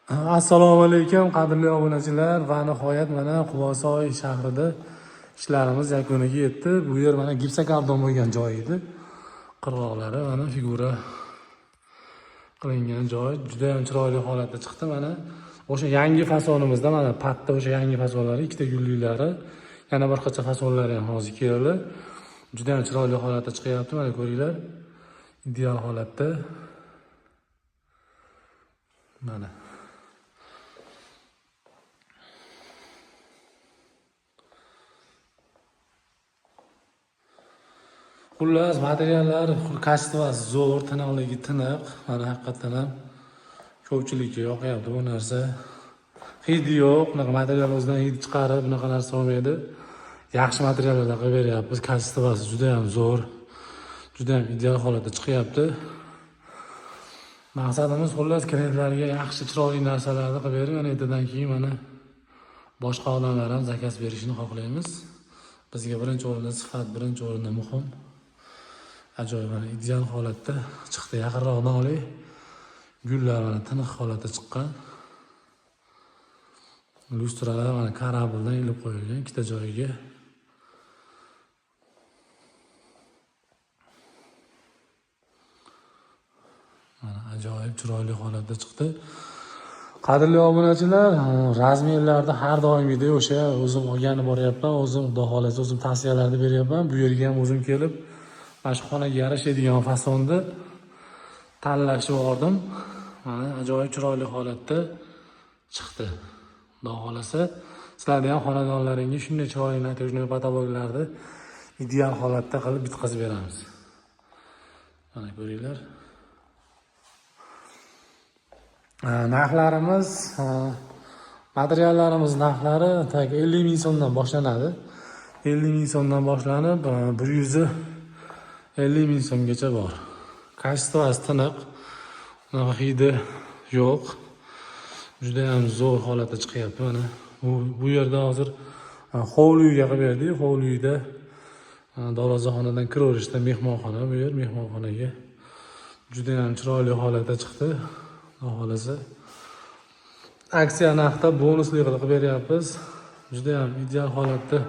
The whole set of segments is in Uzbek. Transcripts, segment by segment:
Assalomu alaykum qadrli obunachilar va nihoyat mana Quvasoy shahrida ishlarimiz yakuniga yetdi. Bu yer mana gipsokardon bo'lgan joy edi. Qirg'oqlari mana figura qilingan joy juda ham chiroyli holatda chiqdi. Mana o'sha yangi fasonimizda mana patta o'sha yangi fasonlari, ikkita gulliklari, yana bir qancha fasonlari ham hozir keldi. Juda ham chiroyli holatda chiqyapti. Mana ko'ringlar. Ideal holatda. Mana xullas materiallar kачествоsi zo'r, tiniqligi tiniq. Mana haqiqatan ham ko'pchilikka yoqyapti bu narsa. Hidi yo'q, bunaqa material o'zidan hid chiqarib, bunaqa narsa olmaydi. Yaxshi materiallar qilib beryapmiz. Kачествоsi juda ham zo'r. Juda ham ideal holatda chiqyapti. Maqsadimiz xullas klientlarga yaxshi, chiroyli narsalarni qilib berib, yana ertadan keyin mana boshqa odamlar ham zakaz berishini xohlaymiz. Bizga birinchi o'rinda sifat, birinchi o'rinda muhim. Ajoyib, mana ideal holatda chiqdi. Yaqinroqdan oling. Gullar mana tiniq holatda chiqqan. Lustralar mana karabldan ilib qo'yilgan ikkita joyiga. Mana ajoyib chiroyli holatda chiqdi. Qadrli obunachilar, razmerlarda har doimgidek o'sha o'zim olgani boryapman, o'zim xudo xolasa o'zim tavsiyalarni beryapman. Bu yerga ham o'zim kelib mana shu xonaga yarashadigan fasonda tanlashni bordim. Mana ajoyib chiroyli holatda chiqdi. Xudo xolasa sizlarning ham xonadonlaringiz shunday chiroyli natijali patologlarni ideal holatda qilib bitkazib beramiz. Mana ko'ringlar. Narxlarimiz, materiallarimiz narxlari 50 ming so'mdan boshlanadi. 50 ming so'mdan boshlanib 150 ming so'mgacha bor. Kачествоsi tiniq, unaqa hidi yo'q. Juda ham zo'r holatda chiqyapti mana. Bu yerda hozir hovliga qilib berdik. Hovlida darvozaxonadan kiraverishda mehmonxona, bu yer mehmonxonaga juda ham chiroyli holatda chiqdi. Xohlasa aksiya narxda bonusli qilib beryapmiz. Juda ham ideal holatda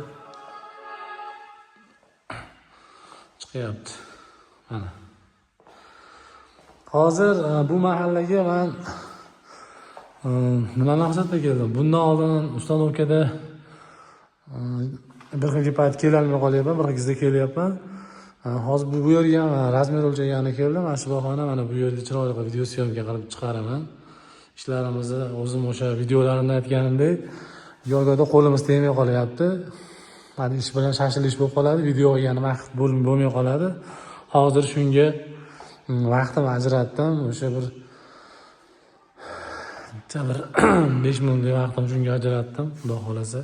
chiqyapti. Mana. Hozir bu mahallaga men nima maqsadda keldim? Bundan oldin ustanovkada bir xilga payt kelolmay qolyapman, bir xilgizda kelyapman. Hozir bu yerga ham razmer o'lchagani keldim. Mana shu bahona mana bu yerda chiroyli qilib video syomka qilib chiqaraman. Ishlarimizni o'zim o'sha videolarimda aytganimdek, yo'lda qo'limiz tegmay qolyapti. Mana ish bilan shashilish bo'lib qoladi, videoga yana vaqt bo'lmay qoladi. Hozir shunga vaqtimni ajratdim. O'sha bir 5 minutlik vaqtimni shunga ajratdim. Xudo xolasa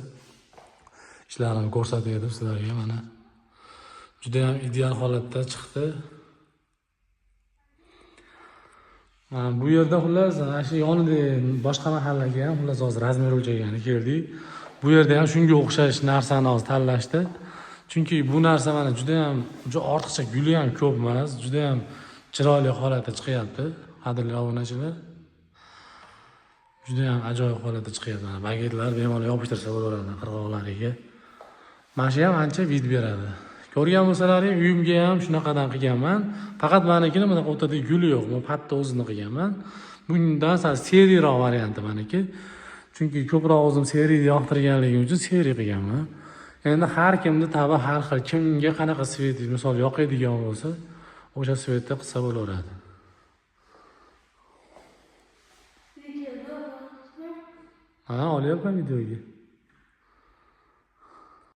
ishlarimni ko'rsatay deb sizlarga mana juda ham ideal holatda chiqdi. Bu yerda xullas shu yonida boshqa mahallaga ham xullas hozir razmer o'lchagani keldik. Bu yerda ham shunga o'xshash narsani hozir tanlashdi. Chunki bu narsa mana juda ham ortiqcha guli ham ko'p emas, juda ham chiroyli holatda chiqyapti. Qadrli obunachilar. Juda ham ajoyib holatda chiqyapti. Mana bagetlar bemalol yopishtirsa bo'laveradi qirg'oqlariga. Mana shu ham ancha vid beradi. Ko'rgan bo'lsalaring, uyimga ham shunaqadan qilganman. Faqat menikini bunaqa o'rtada guli yo'q. Men patta o'zini qilganman. Bundan sal seriyroq varianti meniki. Chunki ko'proq o'zim seriyni yoqtirganligim uchun seriy qilganman. Endi har kimni tabi har xil, kimga qanaqa svet, misol yoqadigan bo'lsa, o'sha svetda qilsa bo'laveradi. Olyapman videoga.